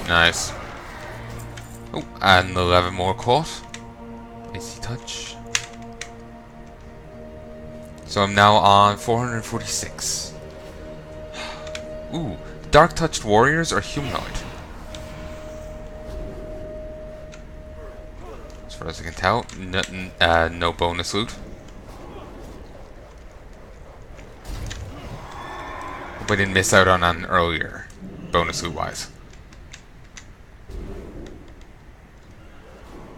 Nice. Oh, and 11 more caught. AC touch. So I'm now on 446. Ooh, dark touched warriors are humanoid. As far as I can tell, no bonus loot. Hope I didn't miss out on an earlier bonus loot wise.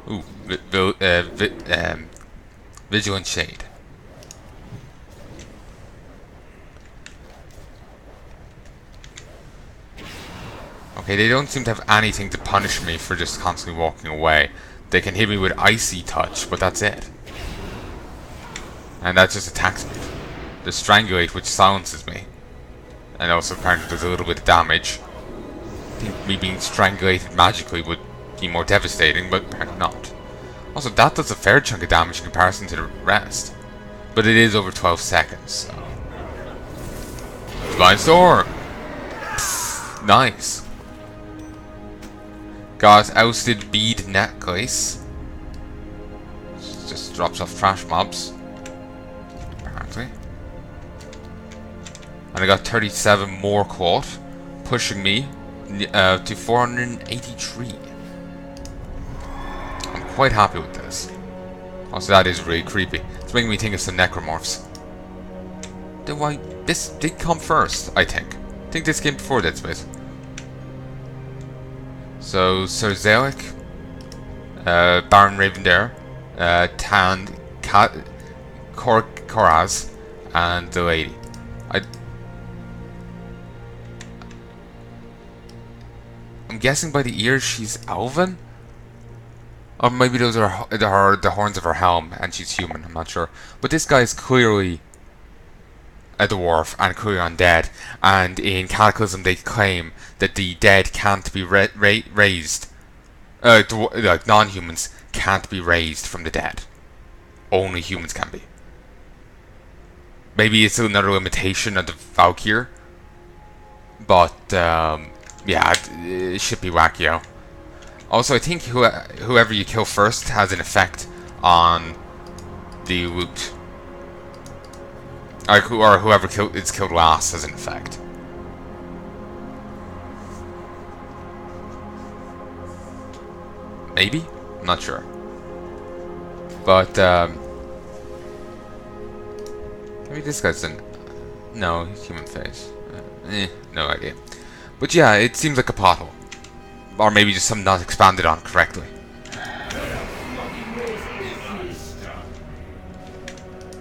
Ooh, Vigilant Shade. Okay, they don't seem to have anything to punish me for just constantly walking away. They can hit me with Icy Touch, but that's it. And that just attacks me. The Strangulate, which silences me. And also kind of does a little bit of damage. I think me being strangulated magically would be more devastating, but apparently not. Also, that does a fair chunk of damage in comparison to the rest. But it is over 12 seconds, so... Blind Storm! Pfft, nice. Got Ousted Bead Necklace. Just drops off trash mobs. Apparently. And I got 37 more caught, pushing me to 483. I'm quite happy with this. Also, that is really creepy. It's making me think of some necromorphs. This did come first, I think. I think this came before Dead Space. So, Sir Zelig, Baron Ravendare, Tand, Koraz, and the lady. I'm guessing by the ears she's elven? Or maybe those are the horns of her helm and she's human, I'm not sure. But this guy is clearly a dwarf and clearly undead. And in Cataclysm they claim that the dead can't be raised. Like non-humans can't be raised from the dead. Only humans can be. Maybe it's another limitation of the Valkyr. But, yeah, it should be wacky. Also, I think whoever you kill first has an effect on the loot. Or whoever is killed last has an effect. Maybe? I'm not sure. But, maybe this guy's no, he's human face. No idea. But yeah, it seems like a pothole. Or maybe just something not expanded on correctly.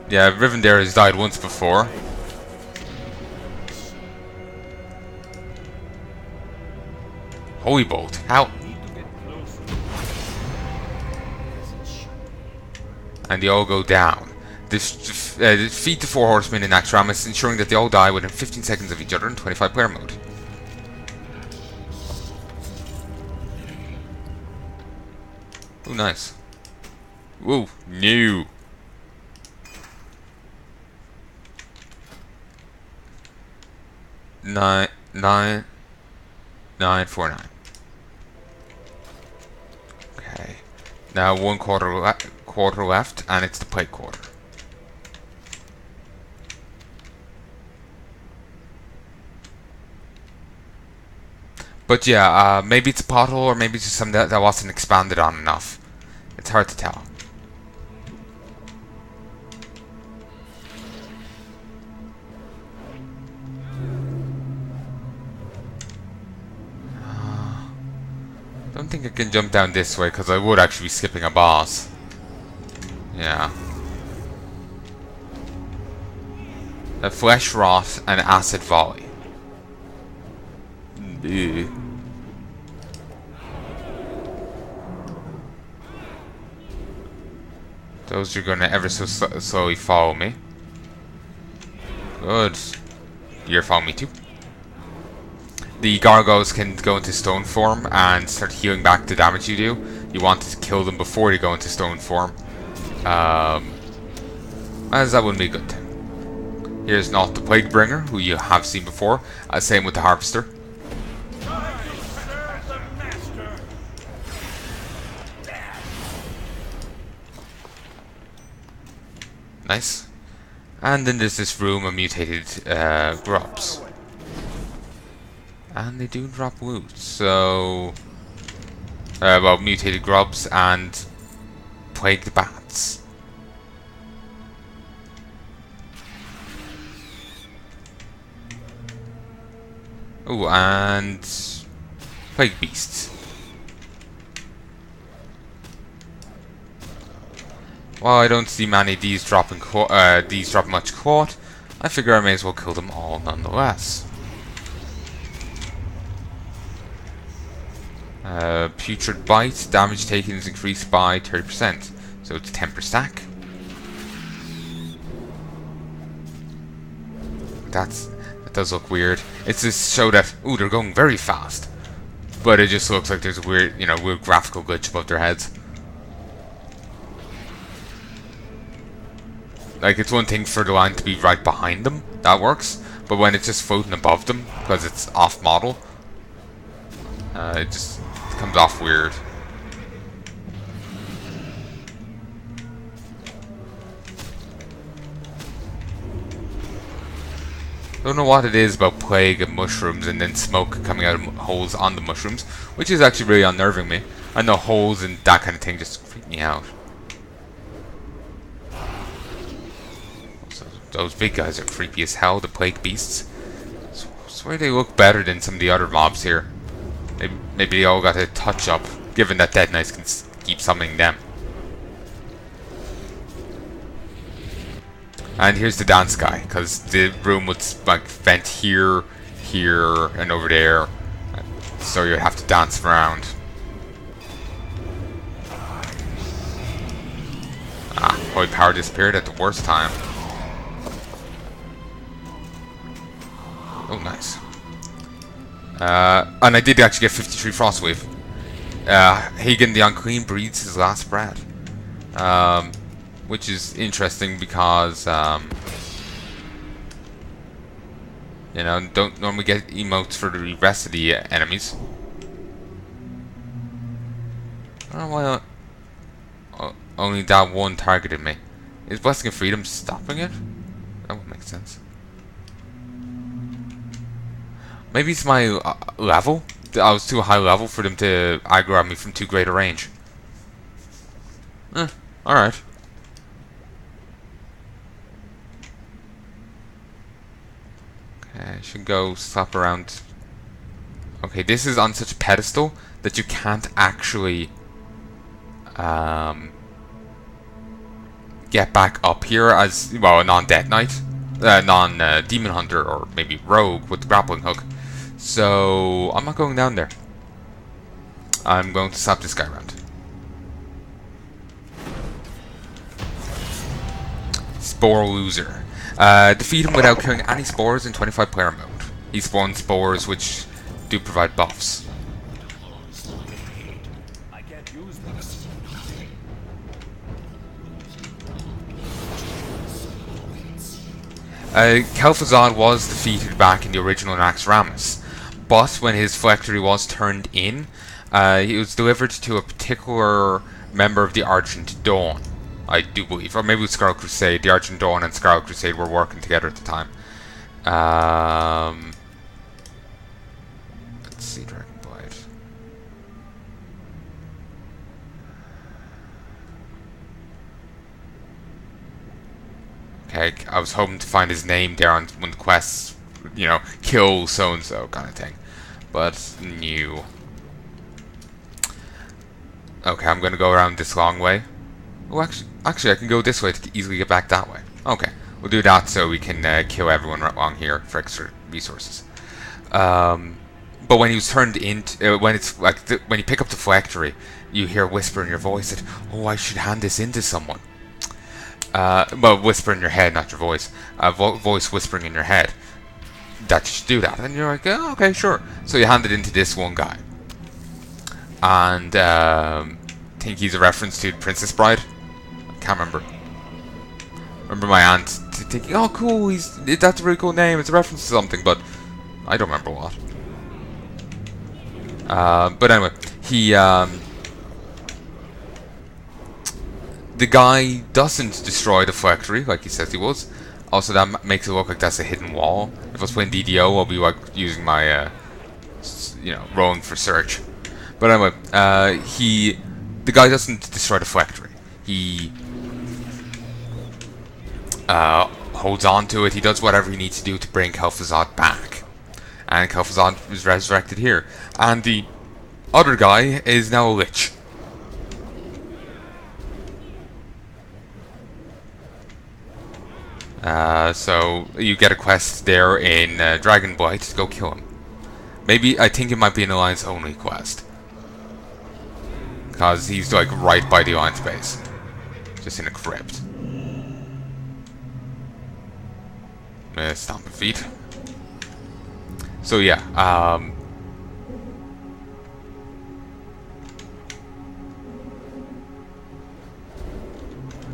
Yeah, Rivendare has died once before. Holy Bolt, how? And they all go down. Defeat the 4 horsemen in Naxx, ensuring that they all die within 15 seconds of each other in 25 player mode. Oh, nice. Whoa, new. Nine, 949. Okay. Now 1 quarter left, and it's the plate quarter. But yeah, maybe it's a pothole, or maybe it's just something that wasn't expanded on enough. It's hard to tell. Don't think I can jump down this way, because I would actually be skipping a boss. Yeah. A Flesh Rot and Acid Volley. Ew. Those are gonna ever so slowly follow me. Good. You're following me too. The gargoyles can go into stone form and start healing back the damage you do. You want to kill them before you go into stone form. As that wouldn't be good. Here's not the Plaguebringer, who you have seen before. Same with the Harvester. Nice. And then there's this room of mutated grubs. And they do drop loot, so... well, mutated grubs and plagued bats. Oh, and plague beasts. While I don't see many of these dropping much caught, I figure I may as well kill them all nonetheless. Putrid bite, damage taken is increased by 30%, so it's 10 per stack. That does look weird. It's just show that, ooh, they're going very fast, but it just looks like there's a weird, weird graphical glitch above their heads. Like, it's one thing for the line to be right behind them, that works, but when it's just floating above them because it's off model, it just comes off weird. Don't know what it is about plague and mushrooms and then smoke coming out of holes on the mushrooms, which is actually really unnerving me. I know holes and that kind of thing just freak me out. So those big guys are creepy as hell, the plague beasts. I swear they look better than some of the other mobs here. Maybe they all got a touch up, given that Dead Knights can keep summoning them. And here's the dance guy, because the room would like vent here, here, and over there, so you'd have to dance around. Ah, holy power disappeared at the worst time. Oh, nice. And I did actually get 53 Frostwave. Hagen the Unclean breathes his last breath. Which is interesting because, don't normally get emotes for the rest of the enemies. I don't know why only that one targeted me. Is Blessing of Freedom stopping it? That would make sense. Maybe it's my level. I was too high level for them to aggro at me from too great a range. Alright. Okay, I should go slap around. Okay, this is on such a pedestal that you can't actually get back up here as, well, a non-Dead Knight. Non-Demon Hunter, or maybe Rogue with the grappling hook. So, I'm not going down there. I'm going to slap this guy around. Spore Loser. Defeat him without killing any spores in 25 player mode. He spawns spores which do provide buffs. Kel'Thuzad was defeated back in the original Naxx Ramus, but when his phylactery was turned in, he was delivered to a particular member of the Argent Dawn, I do believe, or maybe it was Scarlet Crusade. The Argent Dawn and Scarlet Crusade were working together at the time. Let's see, Dragonblight. Okay, I was hoping to find his name there on one of the quests, kill so-and-so kind of thing. But, new. Okay, I'm gonna go around this long way. Oh, actually, I can go this way to easily get back that way. Okay, we'll do that so we can kill everyone right along here for extra resources. But when he was turned into, when you pick up the phylactery, you hear a whisper in your voice that, oh, I should hand this in to someone. Well, whisper in your head, not your voice. Voice whispering in your head that you should do that, and you're like, oh, okay, sure. So you hand it into this one guy, and think he's a reference to Princess Bride. I can't remember. Remember my aunt thinking, oh, cool, that's a really cool name. It's a reference to something, but I don't remember what. But anyway, he the guy doesn't destroy the phylactery like he says he was. Also, that makes it look like that's a hidden wall. If I was playing DDO, I'll be like using my, rolling for search. But anyway, the guy doesn't destroy the phylactery. He holds on to it. He does whatever he needs to do to bring Kel'Thuzad back, and Kel'Thuzad is resurrected here. And the other guy is now a lich. So you get a quest there in Dragonblight to go kill him. Maybe, I think it might be an Alliance only quest, because he's like right by the Alliance base, just in a crypt. Stomp feet. So yeah,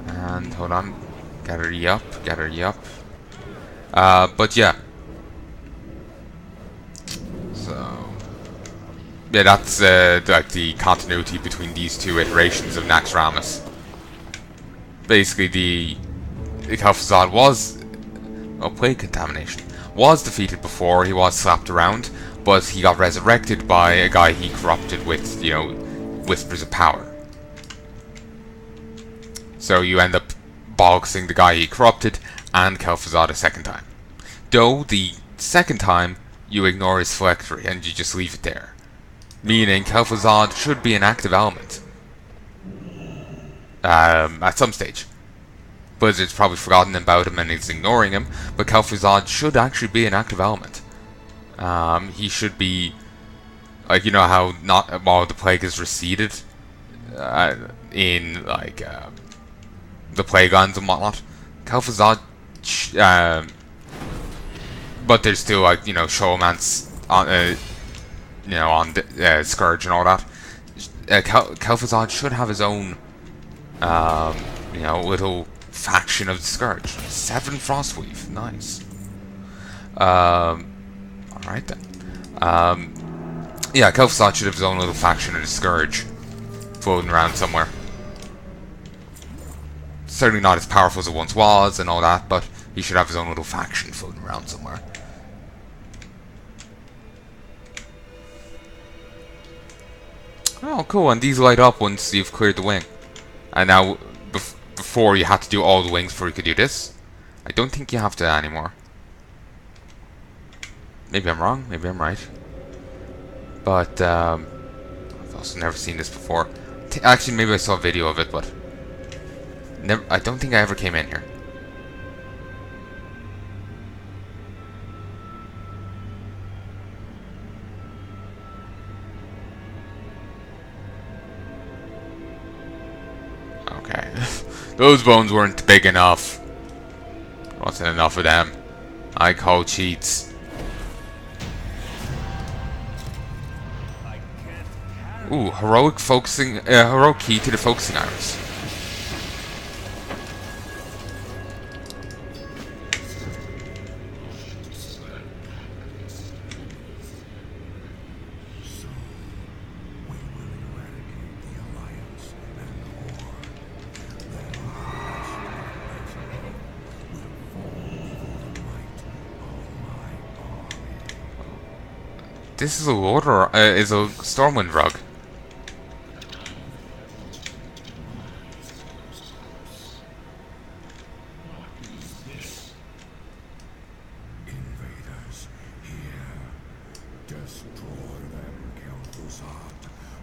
and hold on, gather ye up. But yeah. So yeah, that's like the continuity between these two iterations of Naxx Ramus. Basically, the Kel'Thuzad was plague contamination. Was defeated before, he was slapped around, but he got resurrected by a guy he corrupted with, whispers of power. So you end up boxing the guy he corrupted and Kel'Thuzad a second time. Though the second time, you ignore his phylactery and you just leave it there. Meaning Kel'Thuzad should be an active element. At some stage. Blizzard's probably forgotten about him and is ignoring him, but Kel'Thuzad should actually be an active element. He should be, like, you know how while the plague has receded in like the plague lands and whatnot, Kel'Thuzad, but there's still like Showmance on on the Scourge and all that. Kel'Thuzad should have his own little faction of the Scourge. 7 Frostweave, nice. Alright then. Yeah, Kel'Thuzad should have his own little faction of the Scourge floating around somewhere. Certainly not as powerful as it once was and all that, but he should have his own little faction floating around somewhere. Oh, cool, and these light up once you've cleared the wing. And now, before you had to do all the wings before you could do this. I don't think you have to anymore. Maybe I'm wrong, maybe I'm right. But, I've also never seen this before. Actually, maybe I saw a video of it, but I don't think I ever came in here. Okay. Those bones weren't big enough. There wasn't enough of them. I call cheats. Ooh, heroic key to the focusing iris. This is a Lord or is a Stormwind rug. Invaders here. Destroy them, Kel'Thuzad.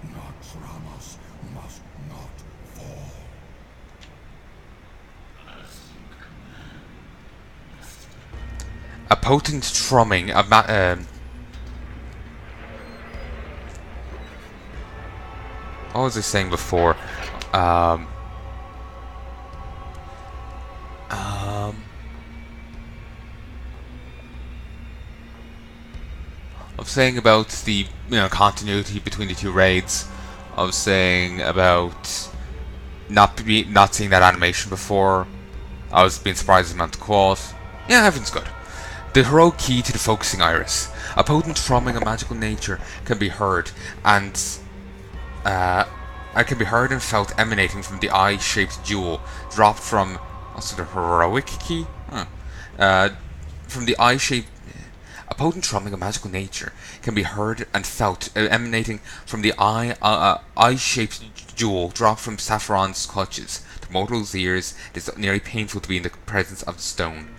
Naxx Ramus must not fall. A potent thrumming, what was I saying before? I was saying about the continuity between the two raids. I was saying about not seeing that animation before. I was being surprised at the amount of quals. Yeah, everything's good. The heroic key to the focusing iris. A potent thrumming of magical nature can be heard, and can be heard and felt emanating from the eye-shaped jewel dropped from also the heroic key. Uh, from the eye-shaped, a potent drumming of magical nature can be heard and felt emanating from the eye-shaped jewel dropped from Saffron's clutches. To mortals' ears, it is nearly painful to be in the presence of the stone.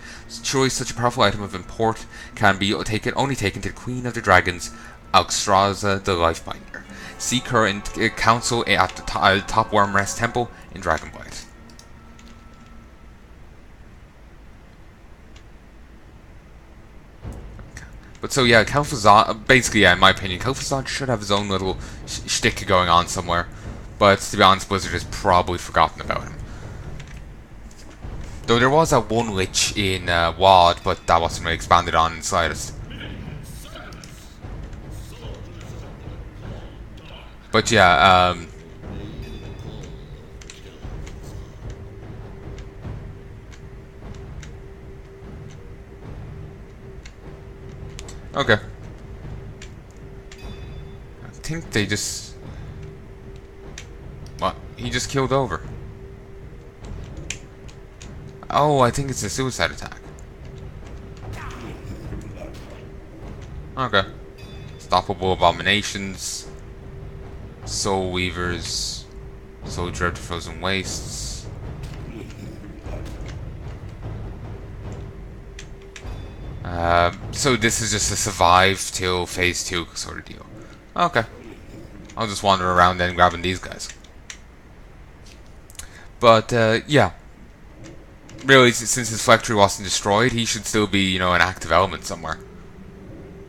Surely such a powerful item of import can be only taken to the Queen of the Dragons, Alexstrasza the Lifebinder. Seek her in council at the top Wormrest Temple in Dragonblight. But so yeah, Kel'Thuzad, basically, yeah, in my opinion, Kel'Thuzad should have his own little shtick going on somewhere. But to be honest, Blizzard has probably forgotten about him. Though there was that one lich in WoD, but that wasn't really expanded on in the slightest. But yeah, okay. I think they just... What? He just killed over. Oh, I think it's a suicide attack. Okay. Stoppable abominations. Soul Weavers. Soul Drift Frozen Wastes. So this is just a survive till phase 2 sort of deal. Okay. I'll just wander around then grabbing these guys. But, yeah. Really, since his factory wasn't destroyed, he should still be, you know, an active element somewhere.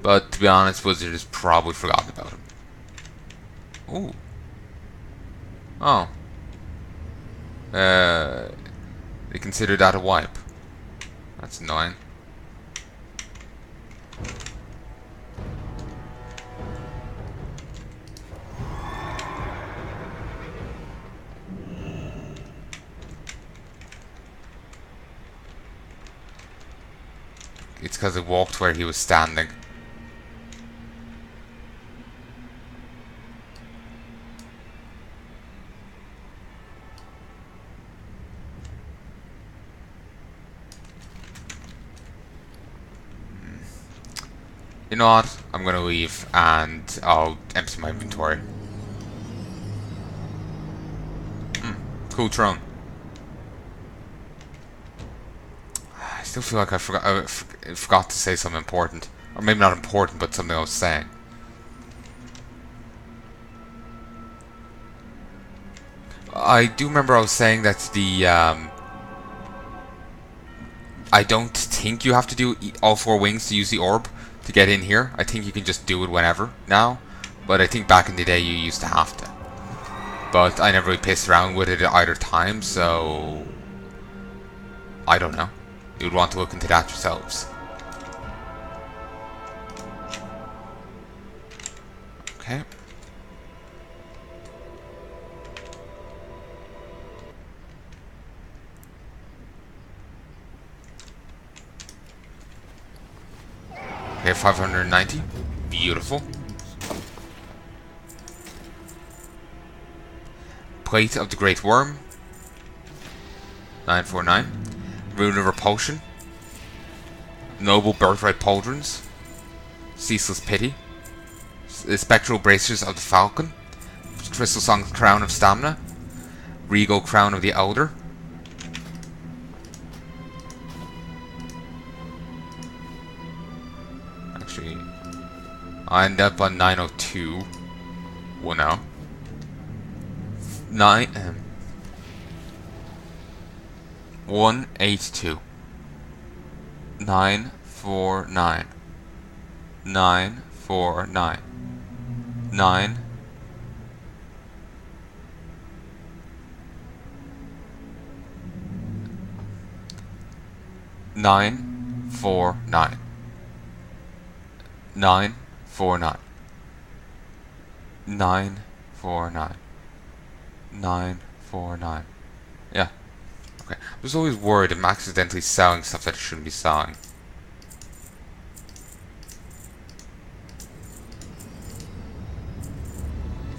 But, to be honest, Blizzard has probably forgotten about him. Ooh. Oh. They consider that a wipe. That's annoying. It's because it walked where he was standing. You know what? I'm gonna leave and I'll empty my inventory. Cool throne. I still feel like I forgot to say something important. Or maybe not important, but something I was saying. I do remember I was saying that the, I don't think you have to do all 4 wings to use the orb to get in here. I think you can just do it whenever now. But I think back in the day you used to have to. But I never really pissed around with it at either time, so... I don't know. You would want to look into that yourselves. Okay. Okay, 590. Beautiful. Plate of the Great Worm. 949. Rune of Repulsion. Noble Birthright Pauldrons. Ceaseless Pity. Spectral Bracers of the Falcon. Crystal Song's Crown of Stamina. Regal Crown of the Elder. Actually, I end up on 902. 10. 182. 949. 949. 9. Nine, 4, 9. 9, 4, 9. 9, 4, 9. 9, 4, 9. Yeah. Okay. I was always worried I'm accidentally selling stuff that I shouldn't be selling.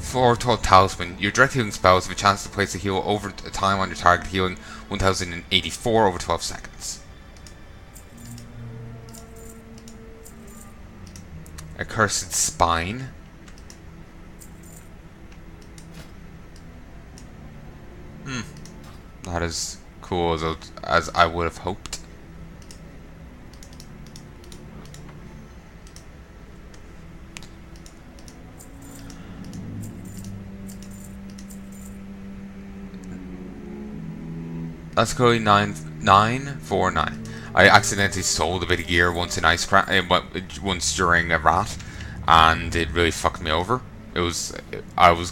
For Total Talisman, your direct healing spells have a chance to place a heal over a time on your target, healing 1084 over 12 seconds. Accursed Spine. Not as cool as I would have hoped. That's clearly 949. I accidentally sold a bit of gear once in once during a rat, and it really fucked me over. I was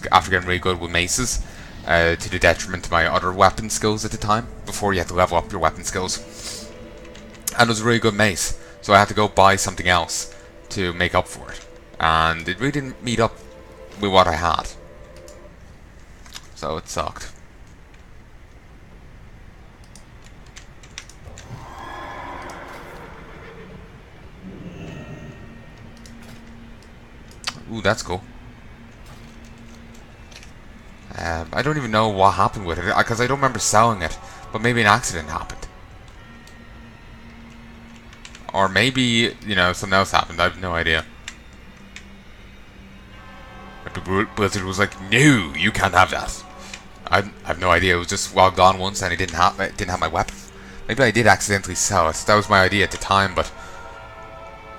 after getting really good with maces, to the detriment of my other weapon skills at the time. Before you had to level up your weapon skills, and it was a really good mace, so I had to go buy something else to make up for it, and it really didn't meet up with what I had, so it sucked. Ooh, that's cool. I don't even know what happened with it, because I don't remember selling it, but maybe an accident happened. Or maybe, you know, something else happened, I have no idea. But the Blizzard was like, no, you can't have that. I have no idea, it was just logged on once and it didn't have my weapon. Maybe I did accidentally sell it, that was my idea at the time, but,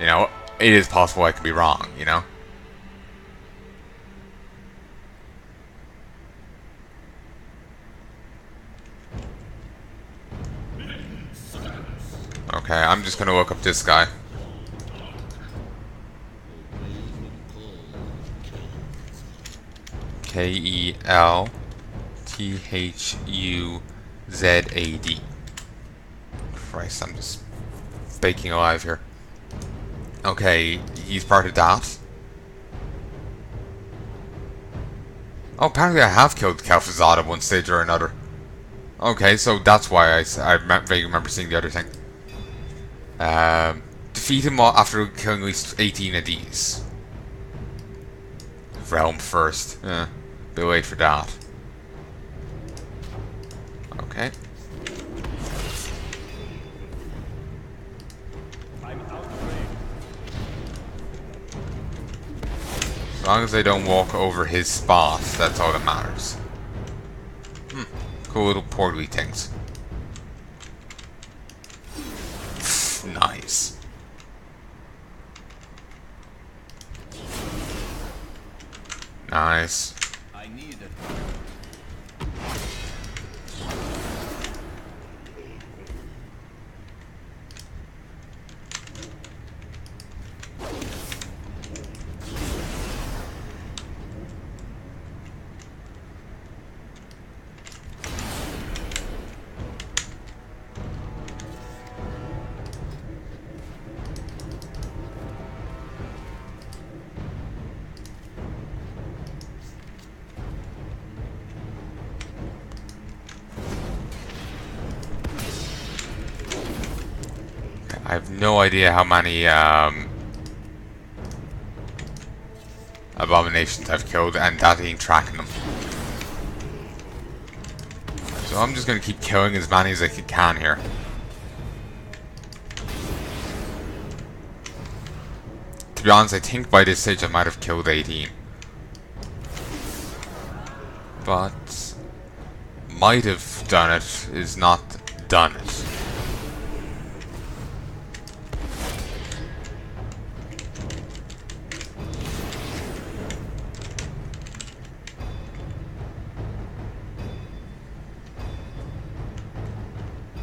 you know, it is possible I could be wrong, you know? Okay, I'm just gonna look up this guy. Kelthuzad. Christ, I'm just baking alive here. Okay, he's part of that. Oh, apparently I have killed Kelthuzad at one stage or another. Okay, so that's why I vaguely remember seeing the other thing. Defeat him after killing at least 18 of these. Realm first. Bit late for that. Okay. As long as they don't walk over his spot, that's all that matters. Cool little portally things. Nice. Nice. I need it. I have no idea how many abominations I've killed, and that ain't tracking them. So I'm just gonna keep killing as many as I can here. To be honest, I think by this stage I might have killed 18. But might have done it is not done it.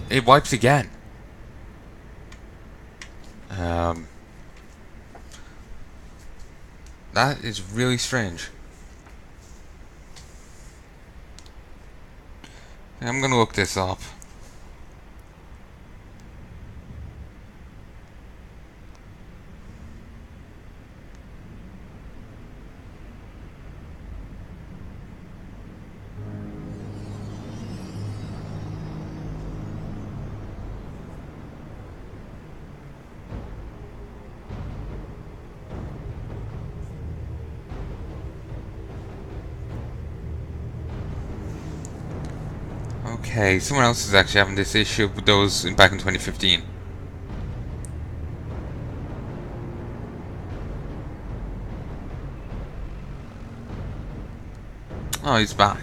It wipes again. That is really strange. I'm gonna look this up. Okay, someone else is actually having this issue with those back in 2015. Oh, he's back.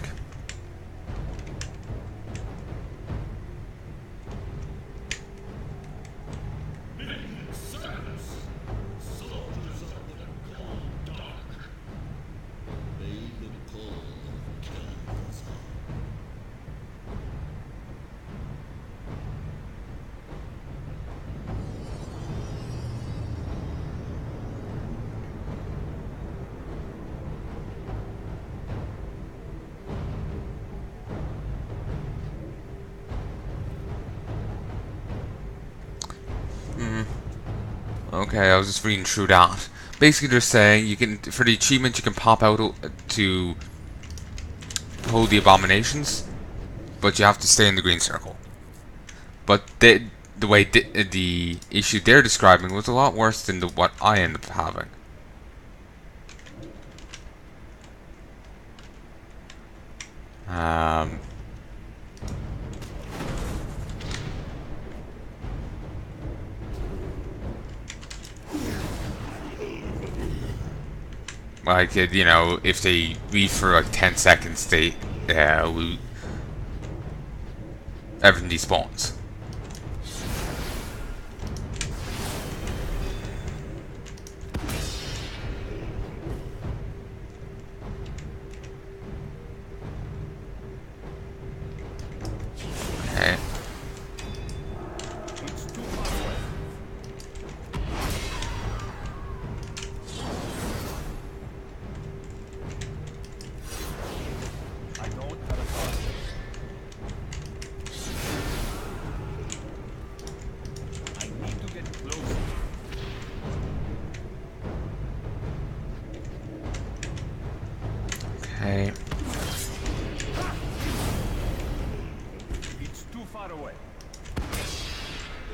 Okay, I was just reading through that. Basically, they're saying you can, for the achievement, you can pop out to hold the abominations, but you have to stay in the green circle. But the way the issue they're describing was a lot worse than what I ended up having. Like, you know, if they leave for like 10 seconds, they everything despawns. Okay. Okay. It's too far away.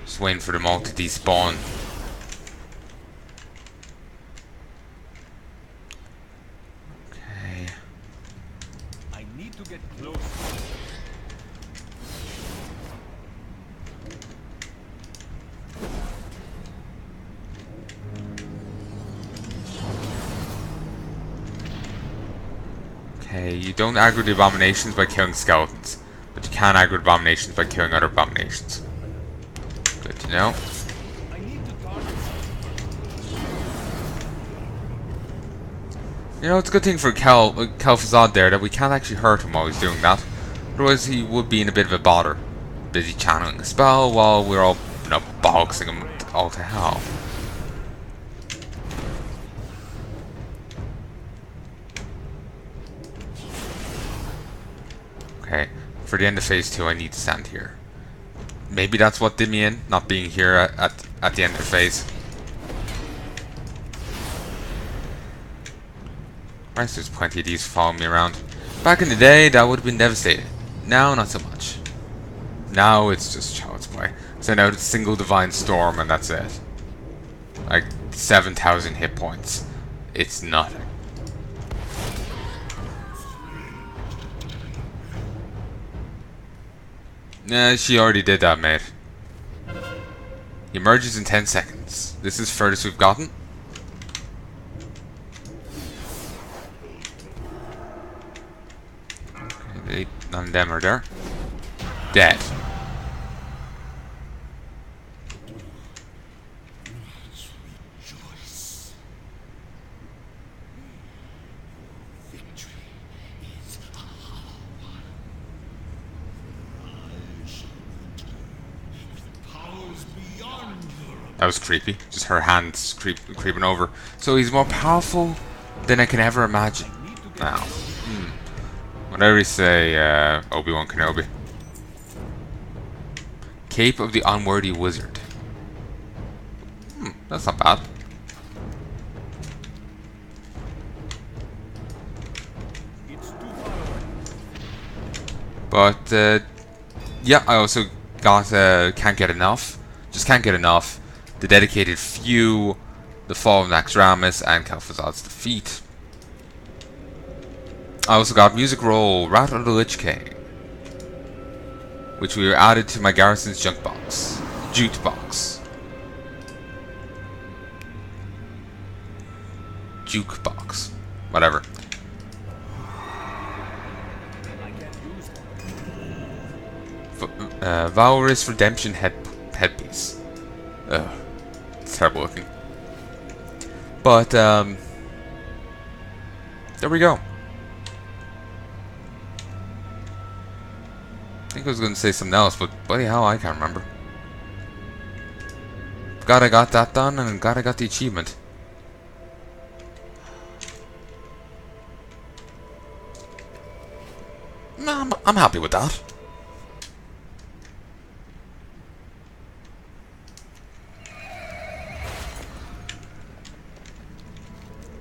Just waiting for them all to despawn. Okay. I need to get close. Okay, you don't aggro the abominations by killing skeletons, but you can aggro the abominations by killing other abominations. Good to know. I need to target You know, it's a good thing for Kel'Thuzad there that we can't actually hurt him while he's doing that. Otherwise he would be in a bit of a bother. Busy channeling a spell while we're all, you know, boxing him all to hell. Okay, for the end of phase 2 I need to stand here. Maybe that's what did me in, not being here at the end of the phase. Right, there's plenty of these following me around. Back in the day, that would have been devastating. Now, not so much. Now, it's just child's play. Send out a single Divine Storm and that's it. Like, 7,000 hit points. It's nothing. Nah, she already did that, mate. He emerges in 10 seconds. This is furthest we've gotten. Okay, none of them are there. Dead. That was creepy. Just her hands creeping over. So he's more powerful than I can ever imagine. Now, whatever you say, Obi-Wan Kenobi. Cape of the Unworthy Wizard. That's not bad. But, yeah, I also got, can't get enough. Just can't get enough. The Dedicated Few, The Fall of Naxx and Kel'Thuzad's Defeat. I also got Music Roll, Rat of the Lich King. which we were added to my garrison's junk box. Jute box. Juke box. Whatever. I can't use it. Valorous Redemption headpiece. Ugh. It's terrible looking. But, there we go. I think I was going to say something else, but bloody hell, I can't remember. Glad I got that done, and glad I got the achievement. No, I'm happy with that.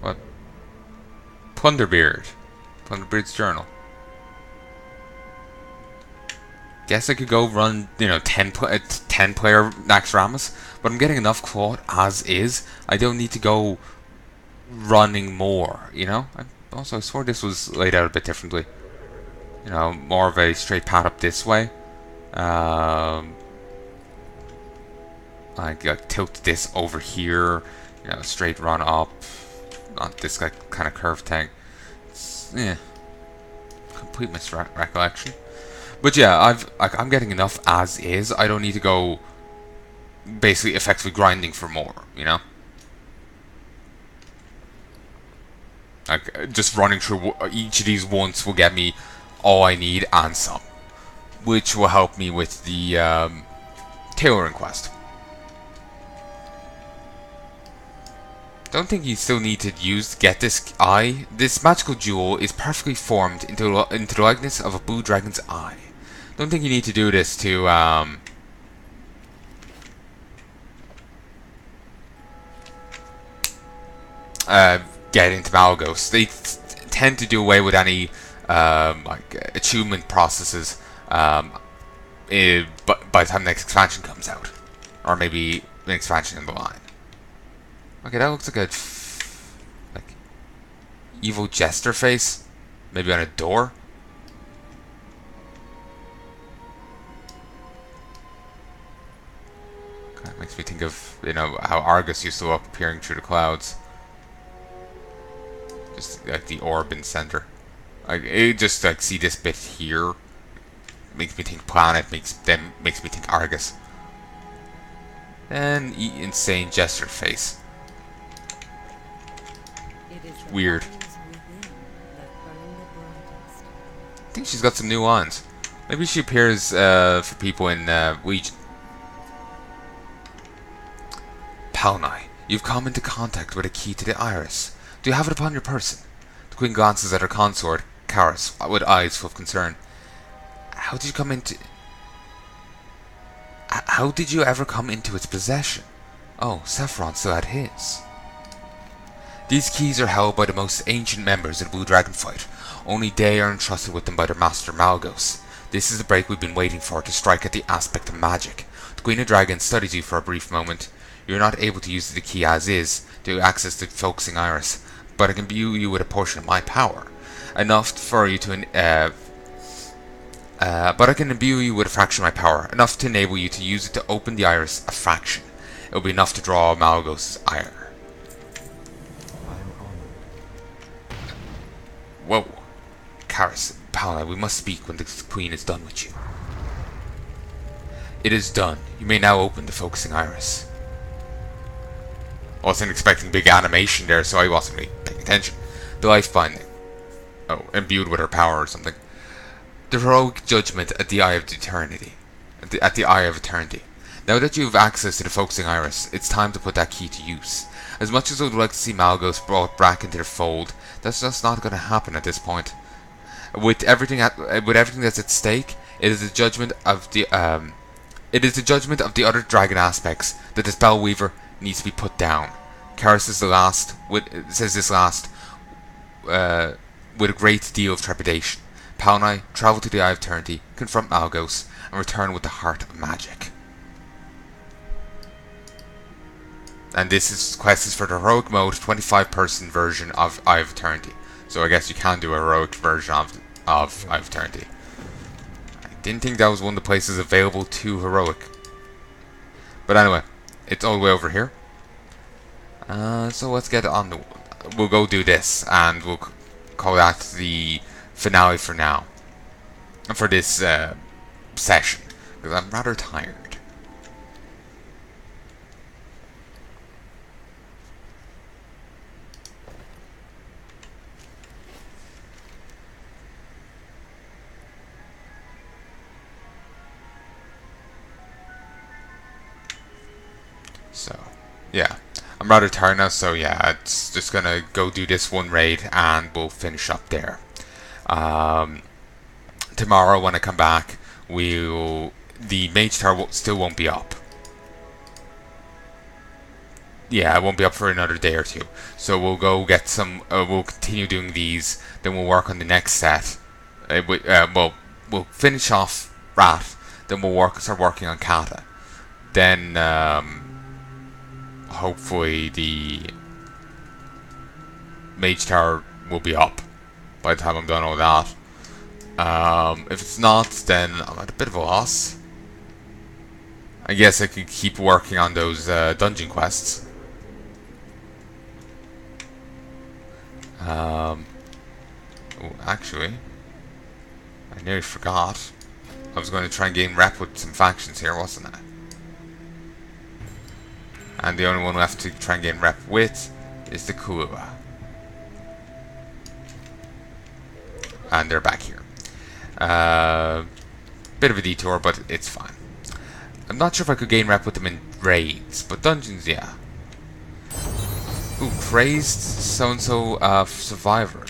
What? Plunderbeard. Plunderbeard's journal. Guess I could go run, you know, 10 player Naxx Ramus, but I'm getting enough quad as is. I don't need to go running more, you know? Also, I swore this was laid out a bit differently. You know, more of a straight path up this way. Like tilt this over here, you know, straight run up, not this like kind of curved thing. It's, complete misrecollection. But yeah, I'm getting enough as is. I don't need to go basically effectively grinding for more, you know? Like just running through each of these once will get me all I need and some, which will help me with the tailoring quest. Don't think you still need to get this eye. This magical jewel is perfectly formed into the likeness of a blue dragon's eye. Don't think you need to do this to get into Malgos. They tend to do away with any like attunement processes by the time the next expansion comes out, or maybe an expansion in the line. Okay, that looks like a like evil jester face, maybe on a door. Kind of makes me think of, you know, how Argus used to look peering through the clouds. Just like the orb in center. Just like see this bit here. Makes me think planet. Makes me think Argus. And insane jester face. Weird. I think she's got some new lines. Maybe she appears for people in Legion. Palnai, you've come into contact with a key to the iris. Do you have it upon your person? The queen glances at her consort, Karis, with eyes full of concern. How did you ever come into its possession? Oh, Saffron still had his. These keys are held by the most ancient members of the Blue Dragon fight. Only they are entrusted with them by their master Malgos. This is the break we've been waiting for to strike at the aspect of magic. The Queen of Dragons studies you for a brief moment. You're not able to use the key as is to access the focusing iris, but I can imbue you with a portion of my power, enough for you to. But I can imbue you with a fraction of my power, enough to enable you to use it to open the iris a fraction. It will be enough to draw Malgos' ire. Whoa. Karis, Palnai, we must speak when the Queen is done with you. It is done. You may now open the focusing iris. I wasn't expecting big animation there, so I wasn't really paying attention. The life binding. Oh, imbued with her power or something. The heroic judgment at the Eye of Eternity. At the Eye of Eternity. Now that you have access to the focusing iris, it's time to put that key to use. As much as I would like to see Malgos brought back into their fold, that's just not going to happen at this point. With everything that's at stake, it is the judgment of the other dragon aspects that the Spellweaver needs to be put down. Karis says this last with a great deal of trepidation. Palnai, travel to the Eye of Eternity, confront Malgos, and return with the Heart of Magic. And this quest is for the heroic mode 25-person version of Eye of Eternity. So I guess you can do a heroic version of Eye of Eternity. Didn't think that was one of the places available to heroic. But anyway, it's all the way over here. So let's get on the... We'll go do this, and we'll call that the finale for now. For this session, because I'm rather tired. So, yeah. I'm rather tired now, so yeah, it's just gonna go do this one raid and we'll finish up there. Tomorrow when I come back, the mage tower still won't be up. Yeah, it won't be up for another day or two. So we'll go get some, we'll continue doing these, then we'll work on the next set. We'll finish off Rat, then we'll start working on Kata. Then, hopefully the mage tower will be up by the time I'm done all that. If it's not, then I'm at a bit of a loss. I guess I could keep working on those dungeon quests. Oh, actually, I nearly forgot. I was going to try and gain rep with some factions here, wasn't I? And the only one left to try and gain rep with is the Kulua. And they're back here. Bit of a detour, but it's fine. I'm not sure if I could gain rep with them in raids, but dungeons, yeah. Ooh, crazed so-and-so survivor.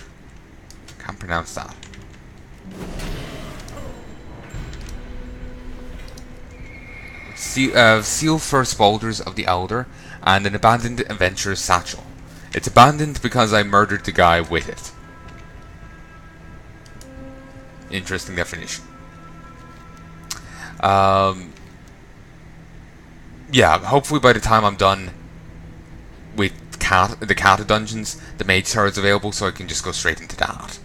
Can't pronounce that. Seal first boulders of the Elder and an abandoned adventurer's satchel. It's abandoned because I murdered the guy with it. Interesting definition. Yeah, hopefully by the time I'm done with the Kata dungeons, the mage tower is available, so I can just go straight into that.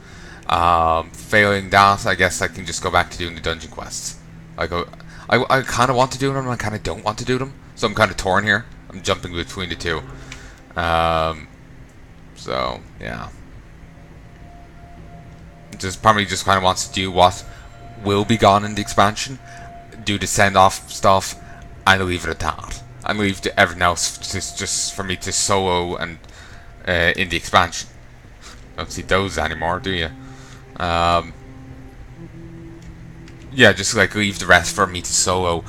Failing that, I guess I can just go back to doing the dungeon quests. I kind of want to do them, I kind of don't want to do them, so I'm kind of torn here. I'm jumping between the two. So yeah, just probably just kind of wants to do what will be gone in the expansion, do the send off stuff, and leave it at that, and leave everything else just for me to solo and in the expansion. Don't see those anymore, do you? Yeah, just like leave the rest for me to solo,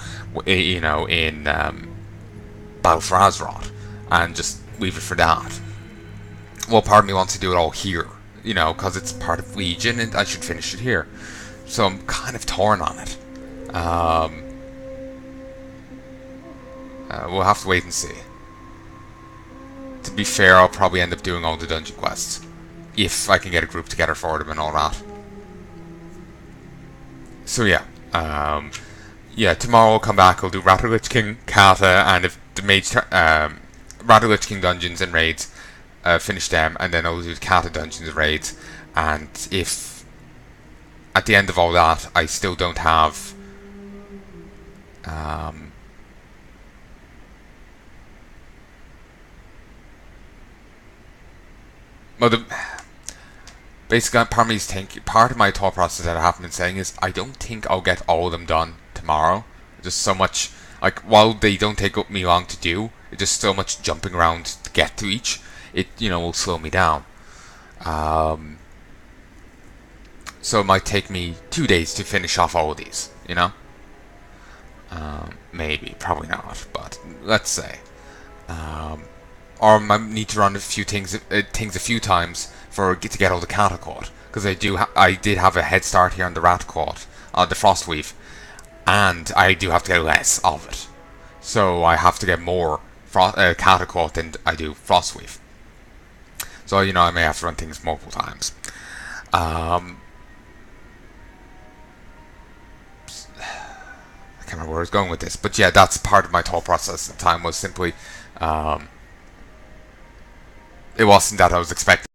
you know, in Battle for Azeroth, and just leave it for that. Well, part of me wants to do it all here, you know, because it's part of Legion, and I should finish it here. So I'm kind of torn on it. We'll have to wait and see. To be fair, I'll probably end up doing all the dungeon quests, if I can get a group together for them and all that. So yeah, yeah. Tomorrow I'll come back. I'll do Rat of Lich King, Kata, and if the mage, Rat of Lich King dungeons and raids, finish them, and then I'll do Kata dungeons and raids. And if at the end of all that I still don't have, well, basically, part of my thought process that I have been saying is I don't think I'll get all of them done tomorrow. Just so much, like, while they don't take up me long to do, it's just so much jumping around to get to each. It, you know, will slow me down. So it might take me 2 days to finish off all of these, you know? Maybe, probably not, but let's say. Or I might need to run a few things a few times to get all the Kata caught, because I did have a head start here on the Rat caught, the Frostweave, and I do have to get less of it, so I have to get more Kata caught than I do Frostweave. So, you know, I may have to run things multiple times. I can't remember where I was going with this, but yeah, that's part of my thought process at the time, was simply it wasn't that I was expecting